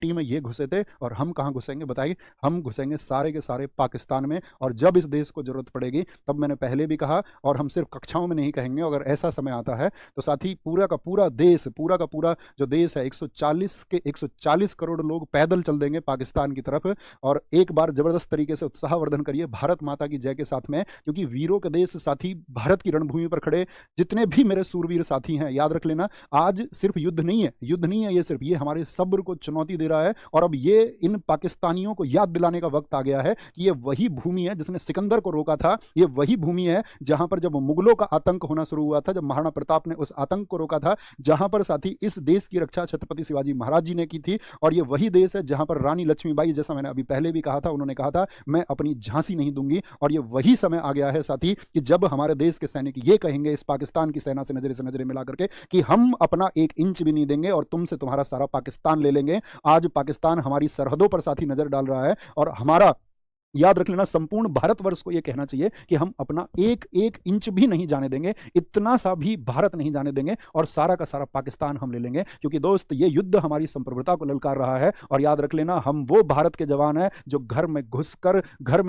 मिट्टी में ये घुसे थे और हम कहाँ घुसेंगे बताइए? हम घुसेंगे सारे के सारे पाकिस्तान में। और जब इस देश को जरूरत पड़ेगी, तब मैंने पहले भी कहा और हम सिर्फ कक्षाओं में नहीं कहेंगे, अगर ऐसा समय आता है तो साथी पूरा का पूरा देश, पूरा का पूरा जो देश है, 140 करोड़ लोग पैदल चल देंगे पाकिस्तान की तरफ। और एक बार जबरदस्त तरीके से उत्साहवर्धन करिए भारत माता की जय के साथ में, क्योंकि वीरों के देश साथी भारत की रणभूमि पर खड़े जितने भी मेरे सूरवीर साथी हैं, याद रख लेना, आज सिर्फ युद्ध नहीं है, युद्ध नहीं है ये, सिर्फ ये हमारे सब्र को चुनौती दे रहा है। और अब ये इन पाकिस्तानियों को याद दिलाने का वक्त आ गया है कि ये वही भूमि है जिसने सिकंदर को रोका था, ये वही भूमि है जहां पर जब मुगलों का आतंक होना शुरू हुआ था, जब महाराणा प्रताप ने उस आतंक को रोका था, जहां पर साथी इस देश की रक्षा छत्रपति शिवाजी महाराज जी ने की थी। और ये वही देश है जहां पर रानी लक्ष्मीबाई, जैसा मैंने अभी पहले भी कहा था, उन्होंने कहा था मैं अपनी झांसी नहीं दूंगी। और ये वही समय आ गया है साथी कि जब हमारे देश के सैनिक ये कहेंगे इस पाकिस्तान की सेना से नजरें मिला करके कि हम अपना 1 इंच भी नहीं देंगे और तुमसे तुम्हारा सारा पाकिस्तान ले लेंगे। आज पाकिस्तान हमारी सरहदों पर साथी नजर डाल रहा है और हमारा, याद रख लेना, संपूर्ण भारतवर्ष को यह कहना चाहिए कि हम अपना 1 इंच भी नहीं जाने देंगे, इतना सा भी भारत नहीं जाने देंगे और सारा का सारा पाकिस्तान हम ले लेंगे। क्योंकि दोस्त ये युद्ध हमारी संप्रभुता को ललकार रहा है। और याद रख लेना, हम वो भारत के जवान हैं जो घर में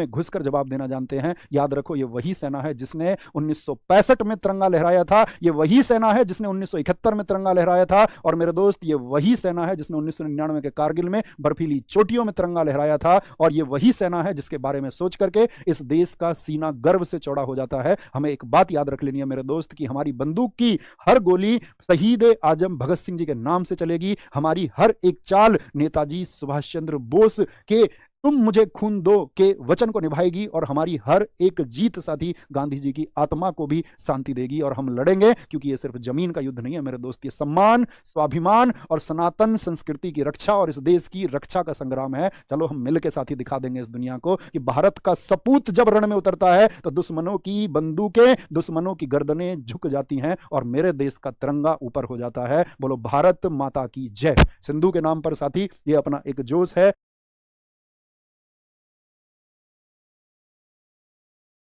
घुसकर जवाब देना जानते हैं। याद रखो, ये वही सेना है जिसने 1965 में तिरंगा लहराया था, ये वही सेना है जिसने 1971 में तिरंगा लहराया था। और मेरे दोस्त, ये वही सेना है जिसने 1999 के कारगिल में बर्फीली चोटियों में तिरंगा लहराया था। और ये वही सेना है के बारे में सोच करके इस देश का सीना गर्व से चौड़ा हो जाता है। हमें एक बात याद रख लेनी है मेरे दोस्त कि हमारी बंदूक की हर गोली शहीद आजम भगत सिंह जी के नाम से चलेगी, हमारी हर एक चाल नेताजी सुभाष चंद्र बोस के तुम मुझे खून दो के वचन को निभाएगी और हमारी हर एक जीत साथी गांधी जी की आत्मा को भी शांति देगी। और हम लड़ेंगे क्योंकि ये सिर्फ जमीन का युद्ध नहीं है मेरे दोस्त, ये सम्मान, स्वाभिमान और सनातन संस्कृति की रक्षा और इस देश की रक्षा का संग्राम है। चलो हम मिलकर साथी दिखा देंगे इस दुनिया को कि भारत का सपूत जब रण में उतरता है तो दुश्मनों की बंदूकें, दुश्मनों की गर्दनें झुक जाती हैं और मेरे देश का तिरंगा ऊपर हो जाता है। बोलो भारत माता की जय। सिंधु के नाम पर साथी ये अपना एक जोश है।